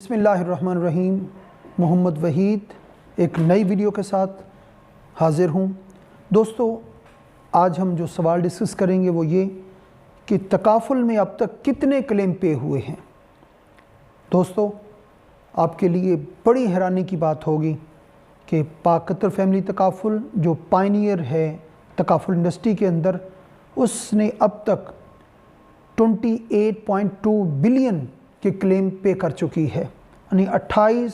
बिस्मिल्लाहिर्रहमानिर्रहीम। मोहम्मद वहीद एक नई वीडियो के साथ हाज़िर हूँ। दोस्तों, आज हम जो सवाल डिस्कस करेंगे वो ये कि तकाफुल में अब तक कितने क्लेम पे हुए हैं। दोस्तों, आपके लिए बड़ी हैरानी की बात होगी कि पाक कतर फैमिली तकाफुल जो पायनियर है तकाफुल इंडस्ट्री के अंदर, उसने अब तक 28.2 बिलियन के क्लेम पे कर चुकी है। यानी 28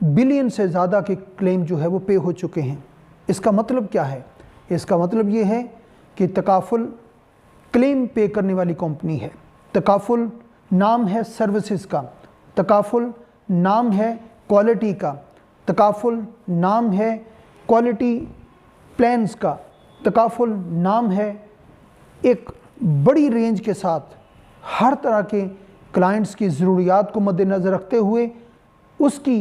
बिलियन से ज़्यादा के क्लेम जो है वो पे हो चुके हैं। इसका मतलब क्या है? इसका मतलब ये है कि तकाफुल क्लेम पे करने वाली कंपनी है। तकाफुल नाम है सर्विसेज का, तकाफुल नाम है क्वालिटी का, तकाफुल नाम है क्वालिटी प्लान्स का, तकाफुल नाम है एक बड़ी रेंज के साथ हर तरह के क्लाइंट्स की ज़रूरियात को मद्देनज़र रखते हुए उसकी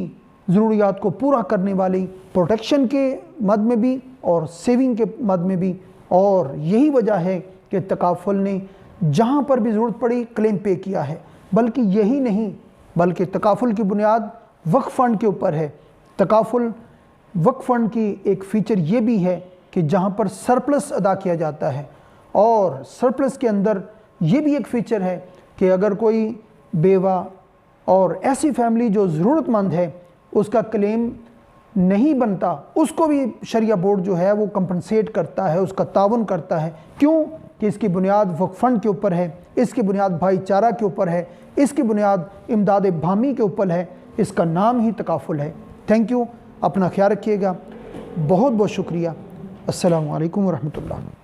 ज़रूरियात को पूरा करने वाली प्रोटेक्शन के मद में भी और सेविंग के मद में भी। और यही वजह है कि तकाफुल ने जहाँ पर भी ज़रूरत पड़ी क्लेम पे किया है। बल्कि यही नहीं, बल्कि तकाफुल की बुनियाद वक्फ फ़ंड के ऊपर है। तकाफुल वक्फ फ़ंड की एक फ़ीचर ये भी है कि जहाँ पर सरप्लस अदा किया जाता है, और सरप्लस के अंदर ये भी एक फ़ीचर है कि अगर कोई बेवा और ऐसी फैमिली जो ज़रूरतमंद है उसका क्लेम नहीं बनता, उसको भी शरिया बोर्ड जो है वो कंपनसेट करता है, उसका ताउन करता है। क्यों? कि इसकी बुनियाद वक्फ फ़ंड के ऊपर है, इसकी बुनियाद भाईचारा के ऊपर है, इसकी बुनियाद इमदाद भामी के ऊपर है। इसका नाम ही तकाफुल है। Thank you. अपना ख्याल रखिएगा। बहुत बहुत शुक्रिया। अस्सलामु अलैकुम व रहमतुल्लाह।